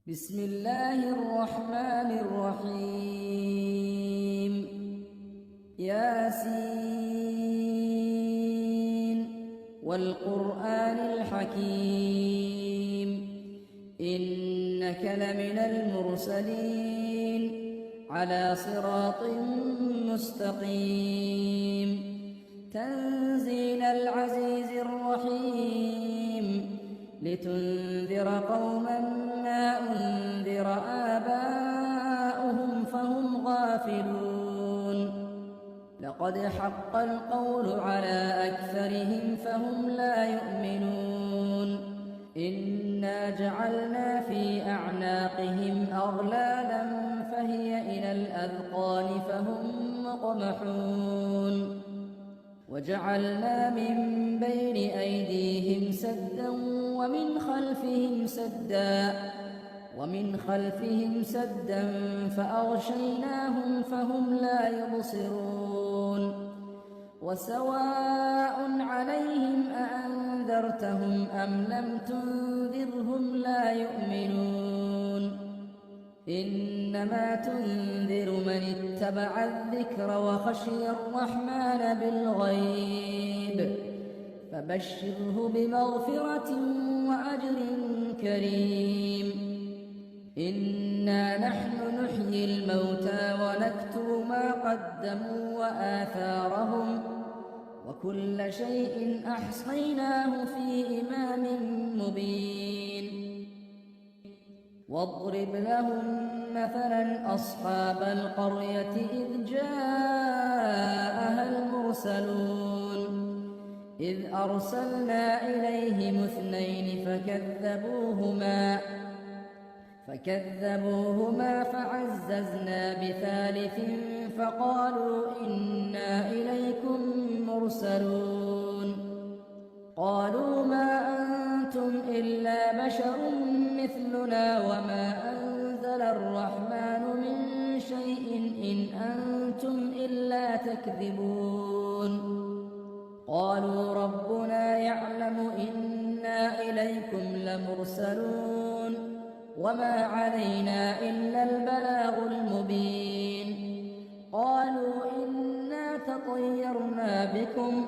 بسم الله الرحمن الرحيم. ياسين والقرآن الحكيم إنك لمن المرسلين على صراط مستقيم تنزيل العزيز الرحيم لتنذر قوما ما أنذر آباؤهم فهم غافلون لقد حق القول على أكثرهم فهم لا يؤمنون إنا جعلنا في أعناقهم أغلالا فهي إلى الأذقان فهم مقمحون وجعلنا من بين أيديهم سدا ومن خلفهم سدا فأغشيناهم فهم لا يبصرون وسواء عليهم أأنذرتهم أم لم تنذرهم لا يؤمنون إنما تنذر من اتبع الذكر وخشي الرحمن بالغيب فبشره بمغفرة وأجر كريم إنا نحن نحيي الموتى ونكتب ما قدموا وآثارهم وكل شيء أحصيناه في إمام مبين واضرب لهم مثلا أصحاب القرية إذ جاءها المرسلون إذ أرسلنا إليهم اثنين فكذبوهما فعززنا بثالث فقالوا إنا إليكم مرسلون قالوا ما أنتم إلا بشر مثلنا وما أنزل الرحمن من شيء إن أنتم إلا تكذبون قالوا ربنا يعلم إنا إليكم لمرسلون وما علينا إلا البلاغ المبين قالوا إنا تطيرنا بكم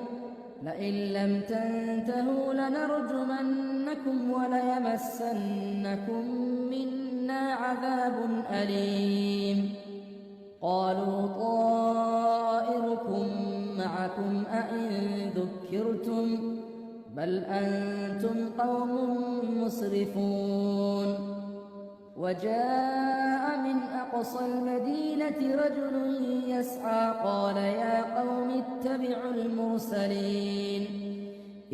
لئن لم تنتهوا لنرجمنكم وليمسنكم منا عذاب أليم قالوا طائركم معكم أئن ذكرتم بل أنتم قوم مسرفون وجاء من أقصى المدينة رجل يسعى قال يا قوم اتبعوا المرسلين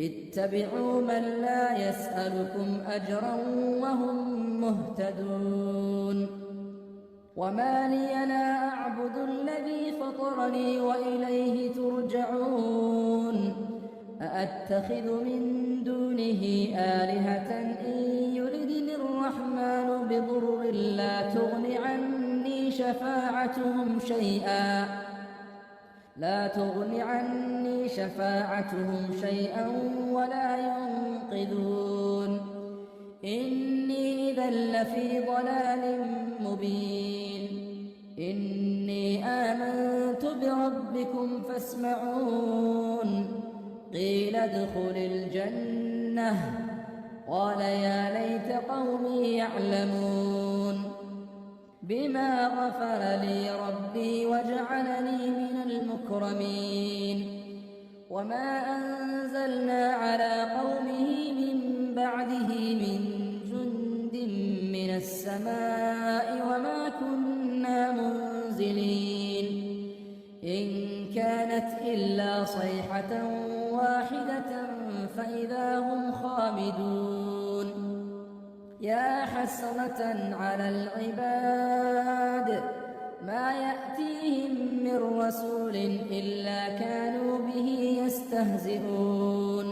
اتبعوا من لا يسألكم أجرا وهم مهتدون وما لي لا أعبد الذي فطرني وإليه ترجعون أأتخذ من دونه آلهة إن يردني الرحمن بضر لا تغن عني شفاعتهم شيئا ولا ينقذون إني إذا لفي ضلال مبين إني آمنت بربكم فاسمعون قيل ادخل الجنة قال يا ليت قومي يعلمون بما غفر لي ربي وجعلني من المكرمين وما أنزلنا على قومه من بعده من جند من السماء وما كنا منزلين إن كانت إلا صيحة واحدة فإذا هم خامدون يا حسرة على العباد ما يأتيهم من رسول إلا كانوا به يستهزئون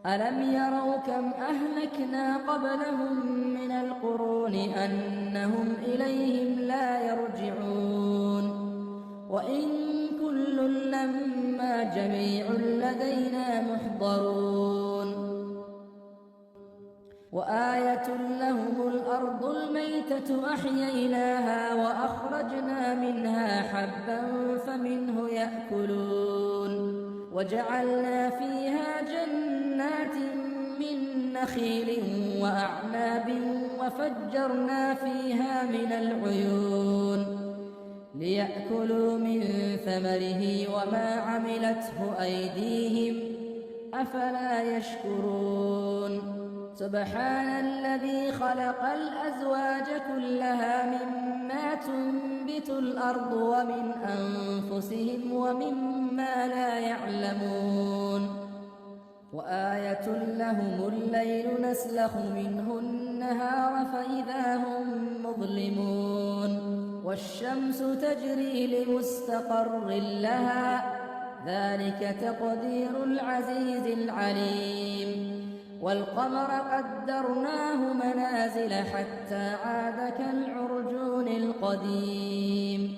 ألم يروا كم أهلكنا قبلهم من القرون أنهم إليهم لا يرجعون وإن كل لما جميع لدينا محضرون وآية لهم الأرض الميتة أحييناها وأخرجنا منها حبا فمنه يأكلون وجعلنا فيها جنات من نخيل وأعناب وفجرنا فيها من العيون ليأكلوا من ثمره وما عملته أيديهم أفلا يشكرون سبحان الذي خلق الأزواج كلها مما تنبت الأرض ومن أنفسهم ومما لا يعلمون وآية لهم الليل نسلخ منه النهار فإذا هم مظلمون والشمس تجري لمستقر لها ذلك تقدير العزيز العليم والقمر قدرناه منازل حتى عاد كالعرجون القديم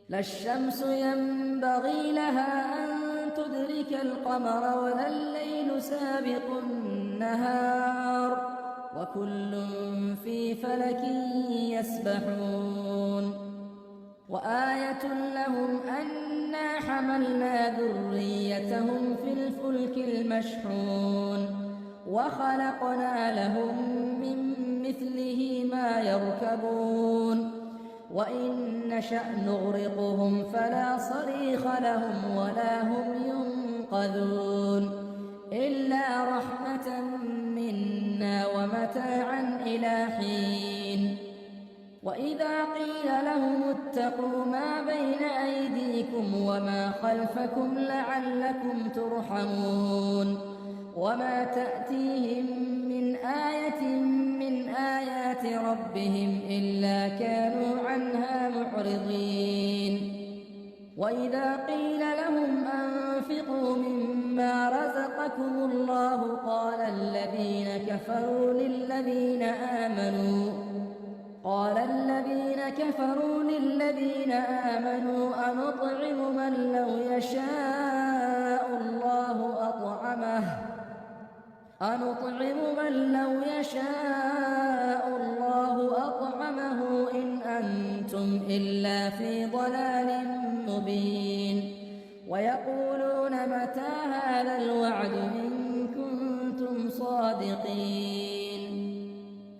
لا الشمس ينبغي لها أن تدرك القمر ولا الليل سابق النهار وكل في فلك يسبحون وآية لهم أنا حملنا ذريتهم في الفلك المشحون وخلقنا لهم من مثله ما يركبون وإن نشأ نغرقهم فلا صريخ لهم ولا هم ينقذون إلا رحمة منا ومتاعا إلى حين وإذا قيل لهم اتقوا ما بين أيديكم وما خلفكم لعلكم ترحمون وما تأتيهم من آية من آيات ربهم إلا كانوا عنها معرضين وإذا قيل لهم أنفقوا مما رزقكم الله قال الذين كفروا للذين آمنوا أنطعم من لو يشاء الله أطعمه إن أنتم إلا في ضلال مبين ويقولون متى هذا الوعد إن كنتم صادقين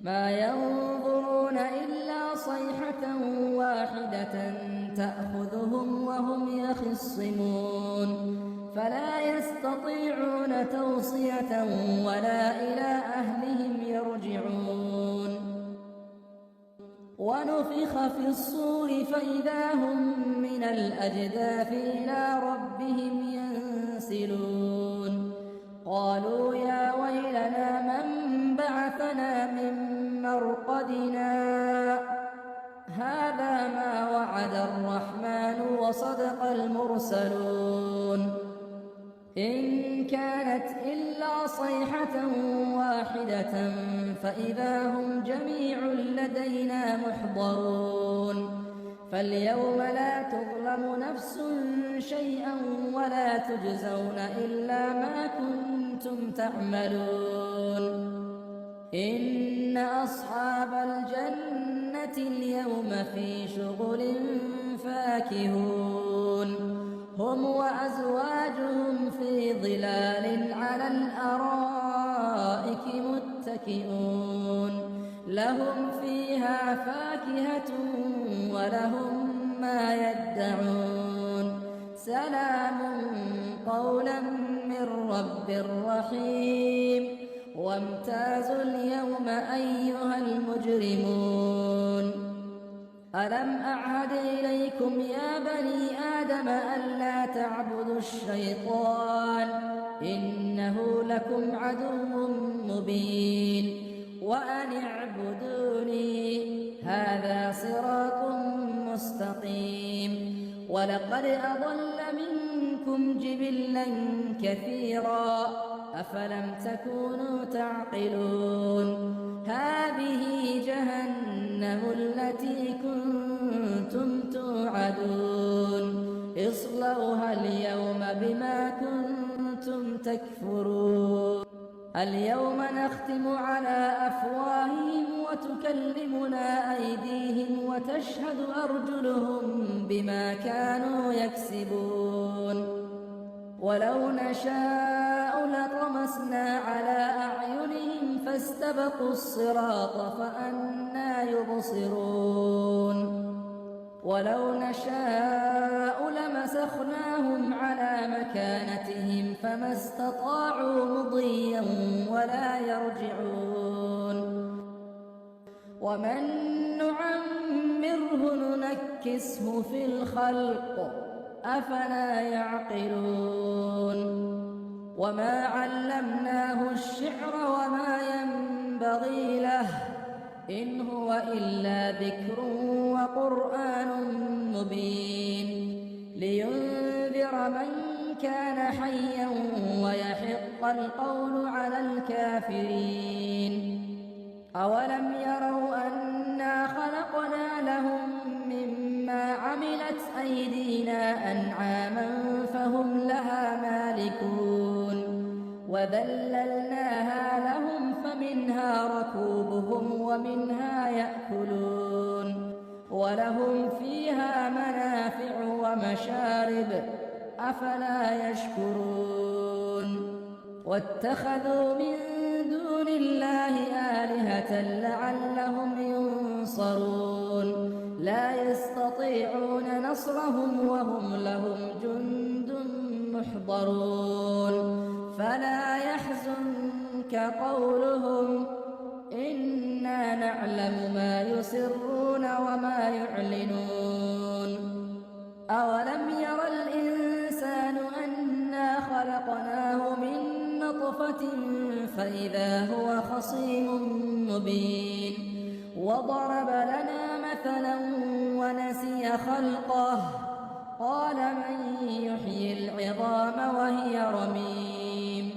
ما ينظرون إلا صيحة واحدة تأخذهم وهم يخصمون فلا يستطيعون توصية ولا إلى أهلهم يرجعون ونفخ في الصور فإذا هم من الأجداث إلى ربهم ينسلون قالوا يا ويلنا من بعثنا من مرقدنا هذا ما وعد الرحمن وصدق المرسلون إن كانت إلا صيحة واحدة فإذا هم جميع لدينا محضرون فاليوم لا تظلم نفس شيئا ولا تجزون إلا ما كنتم تعملون إن أصحاب الجنة اليوم في شغل فاكهون هم وأزواجهم في ظلال على الأرائك متكئون لهم فيها فاكهة ولهم ما يدعون سلام قولا من رب رحيم وامتازوا اليوم أيها المجرمون ألم أعهد إليكم يا بني آدم ألا تعبدوا الشيطان إنه لكم عدو مبين وأن اعبدوني هذا صراط مستقيم ولقد أضل منكم جبلا كثيرا أفلم تكونوا تعقلون هذه جهنم التي كنتم توعدون اصلوها اليوم بما كنتم تكفرون اليوم نختم على أفواههم وتكلمنا أيديهم وتشهد أرجلهم بما كانوا يكسبون ولو نشاء لطمسنا على أعينهم فاستبقوا الصراط فأنى يبصرون ولو نشاء لمسخناهم على مكانتهم فما استطاعوا مضيا ولا يرجعون ومن نعمره ننكسه في الخلق أفلا يعقلون وما علمناه الشعر وما ينبغي له إن هو إلا ذكر وقرآن مبين لينذر من كان حيا ويحق القول على الكافرين أولم يروا أنا خلقنا لهم مما عملت أيدينا أنعاما فهم لها مالكون وذللناها لهم فمنها ركوبهم ومنها يأكلون ولهم فيها منافع ومشارب أفلا يشكرون واتخذوا من دون الله آلهة لعلهم ينصرون لا يستطيعون نصرهم وهم لهم جند محضرون فلا يحزنك قولهم إنا نعلم ما يسرون وما يعلنون أولم ير الإنسان أنا خلقناه من نطفة فإذا هو خصيم مبين وضرب لنا مثلا ونسي خلقه قال من يحيي العظام وهي رميم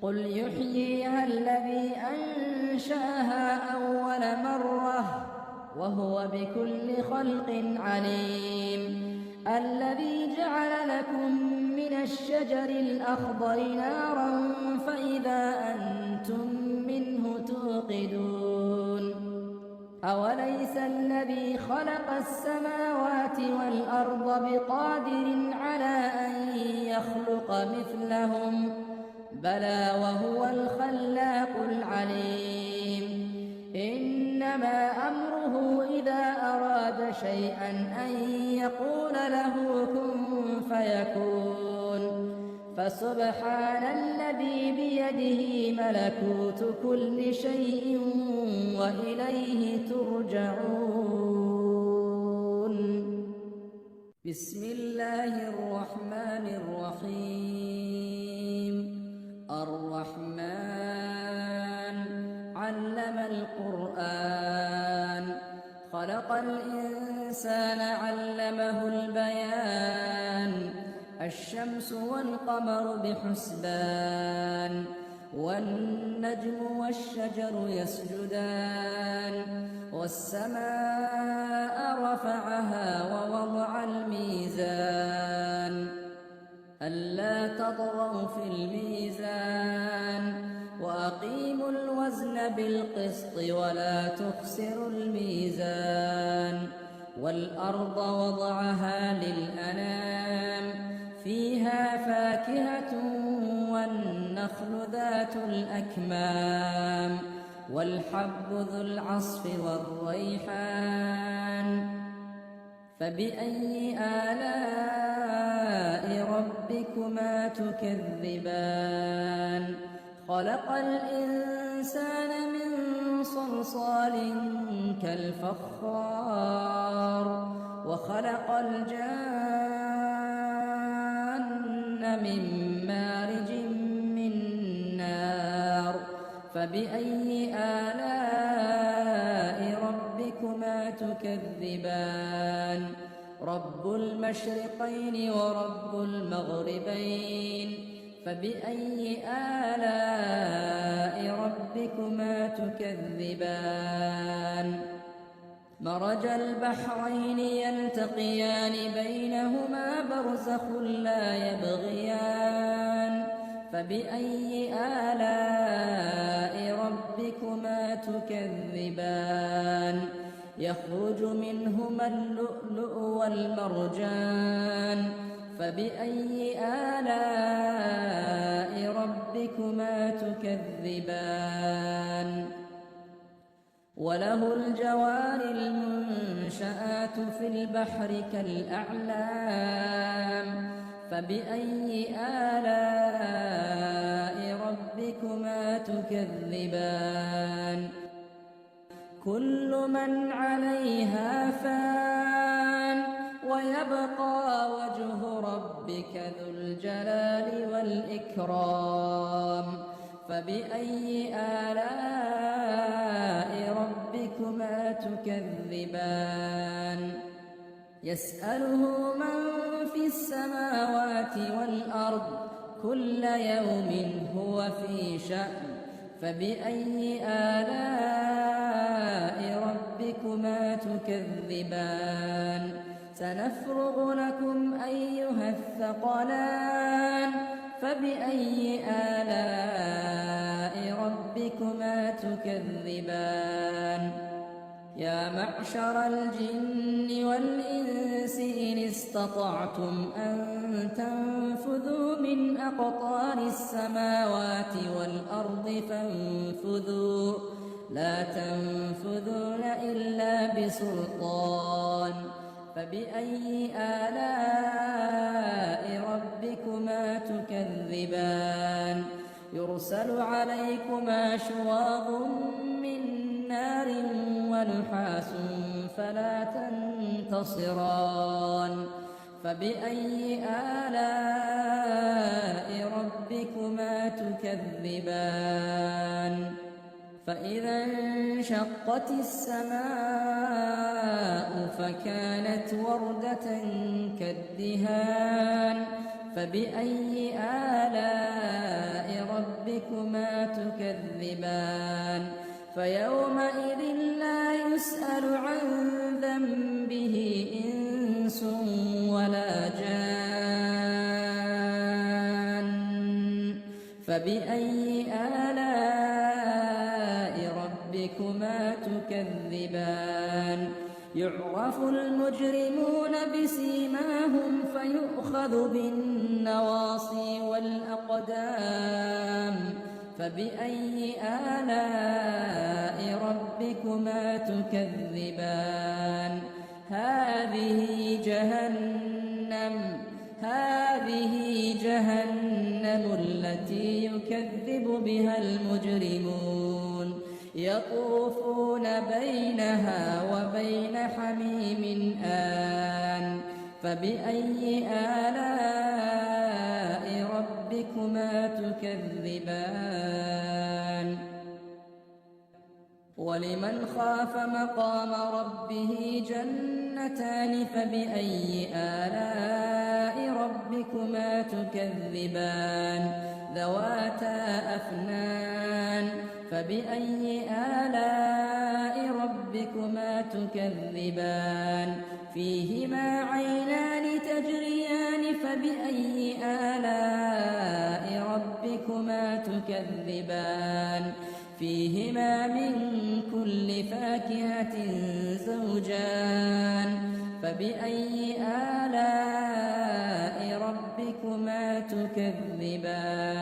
قل يحييها الذي أنشأها أول مرة وهو بكل خلق عليم الذي جعل لكم من الشجر الأخضر نارا فإذا أنتم منه توقدون أوليس الذي خلق السماوات والأرض بقادر على أن يخلق مثلهم بلى وهو الخلاق العليم إنما أمره إذا أراد شيئا أن يقول له كن فيكون فسبحان الذي بيده ملكوت كل شيء وإليه ترجعون بسم الله الرحمن الرحيم الرحمن علم القرآن خلق الإنسان علمه البيان الشمس والقمر بحسبان والنجم والشجر يسجدان والسماء رفعها ووضع الميزان ألا تطغوا في الميزان وأقيموا الوزن بالقسط ولا تخسروا الميزان والأرض وضعها للأنام فيها فاكهة والنخل ذات الأكمام والحب ذو العصف والريحان فبأي آلاء ربكما تكذبان خلق الإنسان من صلصال كالفخار وخلق الجان من مارج من نار فبأي آلاء ربكما تكذبان رب المشرقين ورب المغربين فبأي آلاء ربكما تكذبان مرج البحرين يلتقيان بينهما برزخ لا يبغيان فبأي آلاء ربكما تكذبان يخرج منهما اللؤلؤ والمرجان فبأي آلاء ربكما تكذبان وله الجوار المنشآت في البحر كالأعلام فبأي آلاء ربكما تكذبان كل من عليها فان ويبقى وجه ربك ذو الجلال والإكرام فبأي آلاء ربكما تكذبان يسأله من في السماوات والأرض كل يوم هو في شأن فبأي آلاء ربكما تكذبان سنفرغ لكم أيها الثقلان فبأي آلاء ربكما تكذبان يا معشر الجن والإنس إن استطعتم أن تنفذوا من أقطار السماوات والأرض فانفذوا لا تنفذون إلا بسلطان فبأي آلاء ربكما تكذبان يرسل عليكما شواظ من نار ونحاس فلا تنتصران فبأي آلاء ربكما تكذبان فإذا انشقت السماء فكانت وردة كالدهان فبأي آلاء ربكما تكذبان فيومئذ لا يسأل عن ذنبه إنس ولا جان فبأي آلاء ربكما تكذبان يعرف المجرمون بسيماهم فيؤخذ بالنواصي والأقدام فبأي آلاء ربكما تكذبان هذه جهنم التي يكذب بها المجرمون يطوفون بينها وبين حميم آن فبأي آلاء ربكما تكذبان ولمن خاف مقام ربه جنتان فبأي آلاء ربكما تكذبان ذواتا أفنان فبأي آلاء ربكما تكذبان فيهما عينان تجريان فبأي آلاء ربكما تكذبان فيهما من كل فاكهة زوجان فبأي آلاء ربكما تكذبان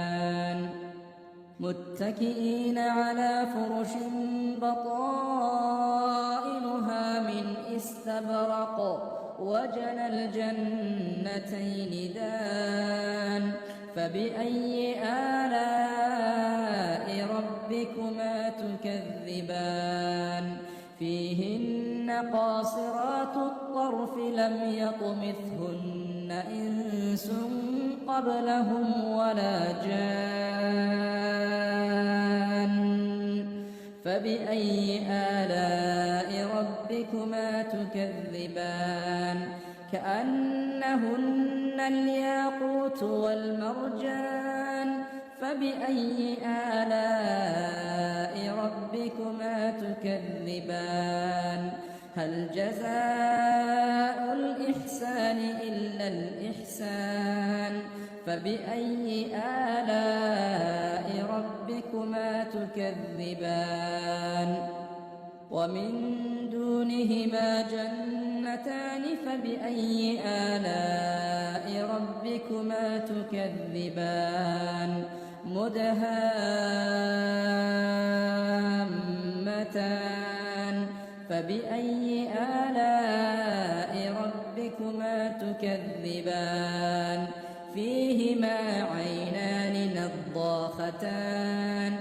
متكئين على فرش بطائنها من استبرق وجنى الجنتين دان فبأي آلاء ربكما تكذبان فيهن قاصرات الطرف لم يطمثهن إنس قبلهم ولا جان فبأي آلاء ربكما تكذبان كأنهن الياقوت والمرجان فبأي آلاء ربكما تكذبان هل جزاء الإحسان إلا الإحسان فبأي آلاء ربكما تكذبان ومن دونهما جنتان فبأي آلاء ربكما تكذبان مدهامتان فبأي آلاء ربكما تكذبان فيهما عينان نضاختان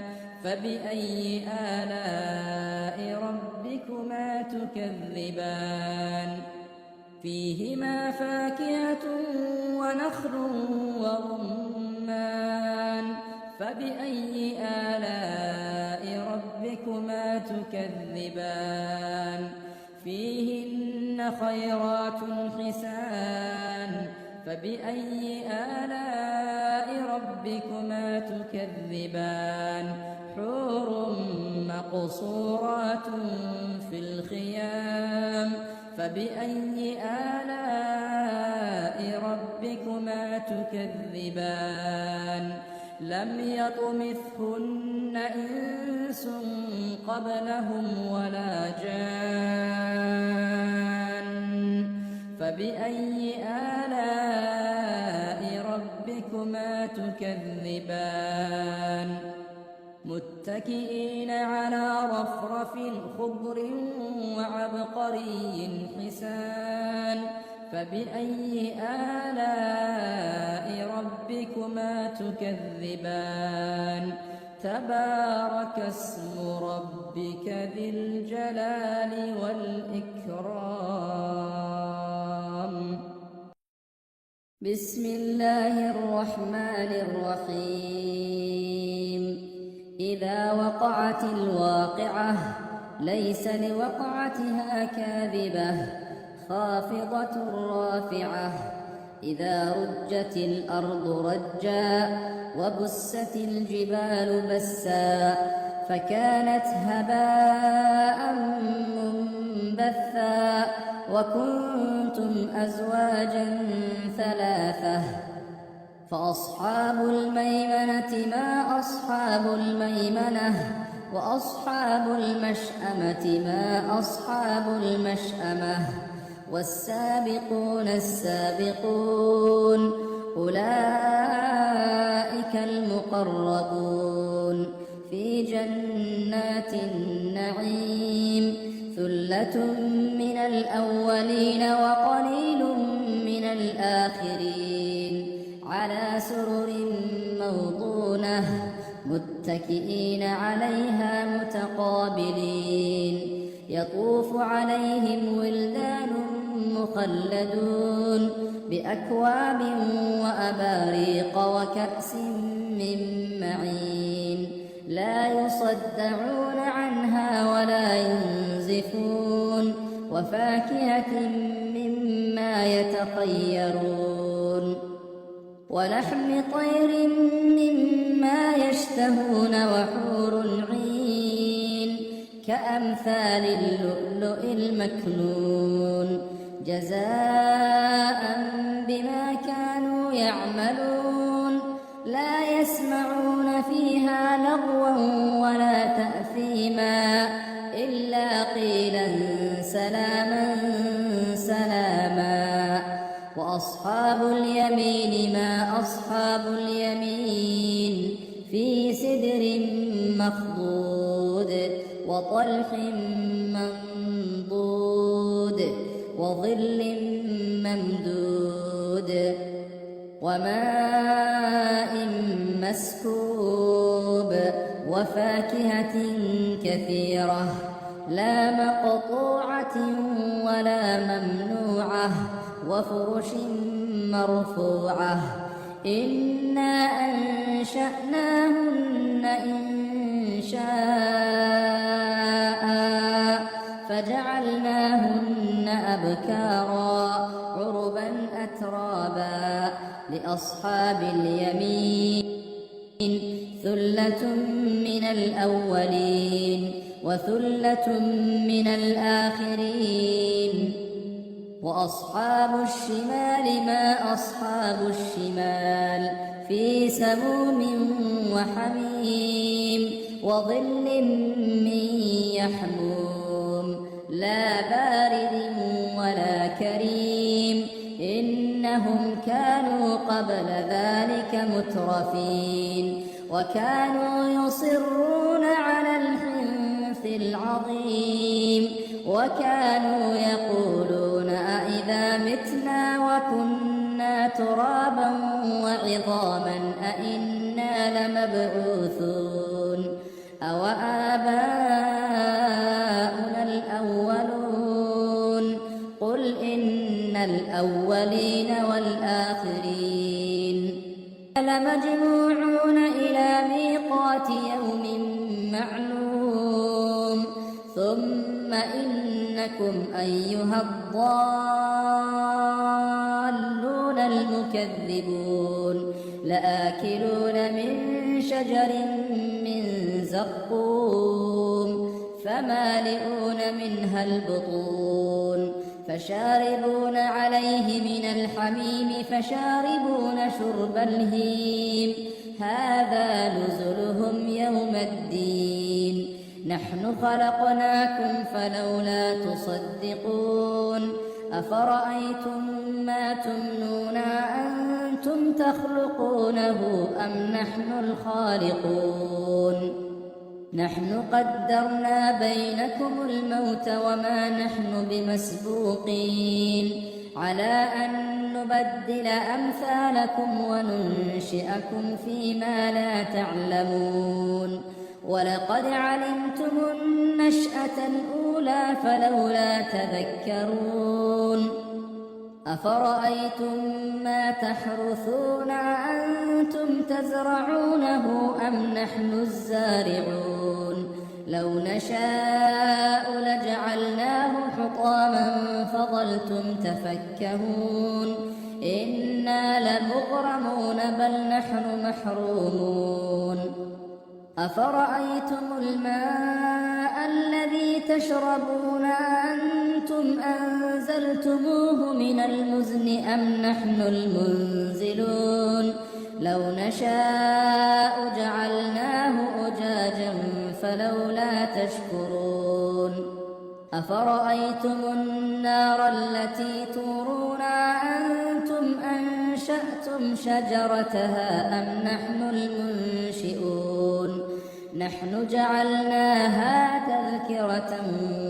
فبأي آلاء ربكما تكذبان فيهما فاكهة ونخل ورمان فبأي آلاء ربكما تكذبان فيهن خيرات حسان فبأي آلاء ربكما تكذبان حور مقصورات في الخيام فبأي آلاء ربكما تكذبان لم يطمثهن إنس قبلهم ولا جان فبأي آلاء ربكما تكذبان متكئين على رفرف خضر وعبقري حسان فبأي آلاء ربكما تكذبان تبارك اسم ربك ذي الجلال والإكرام بسم الله الرحمن الرحيم إذا وقعت الواقعة ليس لوقعتها كاذبة خافضة رافعة إذا رجت الأرض رجا وبست الجبال بسا فكانت هباء منبثا وكنتم أزواجا ثلاثة فأصحاب الميمنة ما أصحاب الميمنة وأصحاب المشأمة ما أصحاب المشأمة والسابقون السابقون أولئك المقربون في جنات النعيم ثلة من الأولين وقليل من الآخرين على سرر موضونة متكئين عليها متقابلين يطوف عليهم ولدان مخلدون بأكواب وأباريق وكأس من معين لا يصدعون عنها ولا ينزفون وفاكهة مما يتخيرون ولحم طير مما يشتهون وحور عين كأمثال اللؤلؤ المكنون جزاء بما كانوا يعملون لا يسمعون فيها لغوا ولا تأثيما إلا قيلا سلاما سلاما وأصحاب اليمين ما أصحاب اليمين في سدر مخضود وطلح منضود وظل ممدود وماء مسكوب وفاكهة كثيرة لا مقطوعة ولا ممنوعة وفرش مرفوعة إنا أنشأناهن إنشاء فجعلناهن أبكارا عربا أترابا لأصحاب اليمين ثلة من الأولين وثلة من الآخرين وأصحاب الشمال ما أصحاب الشمال في سموم وحميم وظل من يحموم لا بارد ولا كريم إنهم كانوا قبل ذلك مترفين وكانوا يصرون على الحنث العظيم وكانوا يقولون أئذا متنا وكنا ترابا وعظاما أئنا لمبعوثون أوآباؤنا الأولون قل إن الأولين والآخرين لمجموعون إلى ميقات يوم معلوم ثم إنكم أيها الضالون المكذبون لآكلون من شجر من زقوم فمالئون منها البطون فشاربون عليه من الحميم فشاربون شرب الهيم هذا نزلهم يوم الدين نحن خلقناكم فلولا تصدقون أفرأيتم ما تمنون أنتم تخلقونه أم نحن الخالقون نحن قدرنا بينكم الموت وما نحن بمسبوقين على أن نبدل أمثالكم وننشئكم فيما لا تعلمون ولقد علمتم النشأة الأولى فلولا تذكرون أفرأيتم ما تحرثون أأنتم تزرعونه أم نحن الزارعون لو نشاء لجعلناه حطاما فظلتم تفكهون إنا لمغرمون بل نحن محرومون أفرأيتم الماء الذي تشربون أنتم أنزلتموه من المزن أم نحن المنزلون لو نشاء جعلناه أجاجا فلولا تشكرون أفرأيتم النار التي تورون أنتم أنشأتم شجرتها أم نحن المنشئون نحن جعلناها تذكرة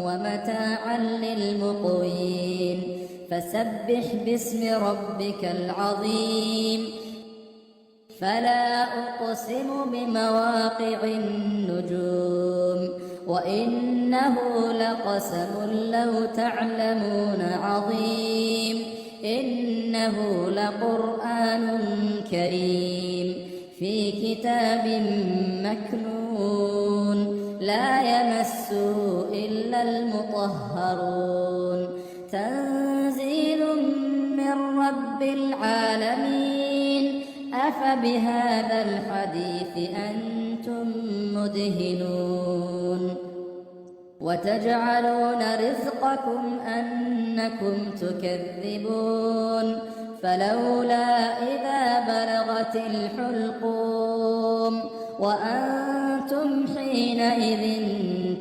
ومتاعا للمقوين فسبح باسم ربك العظيم فلا أقسم بمواقع النجوم وإنه لقسم لو تعلمون عظيم إنه لقرآن كريم في كتاب مكنون لا يمسه إلا المطهرون تنزيل من رب العالمين أفبهذا الحديث أنتم مدهنون وتجعلون رزقكم أنكم تكذبون فلولا إذا بلغت الحلقوم وأنتم حينئذ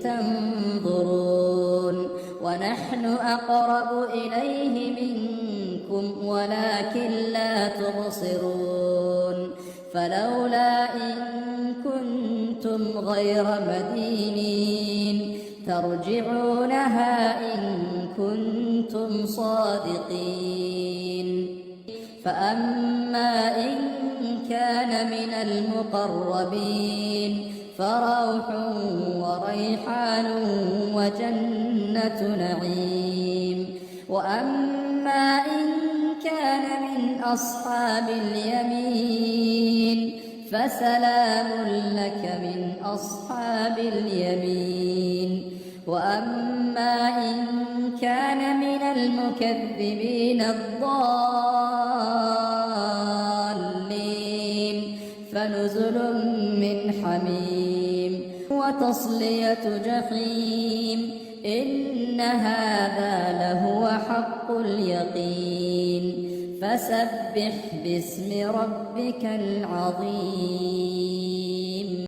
تنظرون ونحن أقرب إليه منكم ولكن لا تبصرون فلولا إن كنتم غير مدينين ترجعونها إن كنتم صادقين فأما إن كان من المقربين فروح وريحان وجنة نعيم وأما إن كان من أصحاب اليمين فسلام لك من أصحاب اليمين وأما إن كان من المكذبين الضالين فنزل من حميم وتصلية جحيم إن هذا لهو حق اليقين فسبح باسم ربك العظيم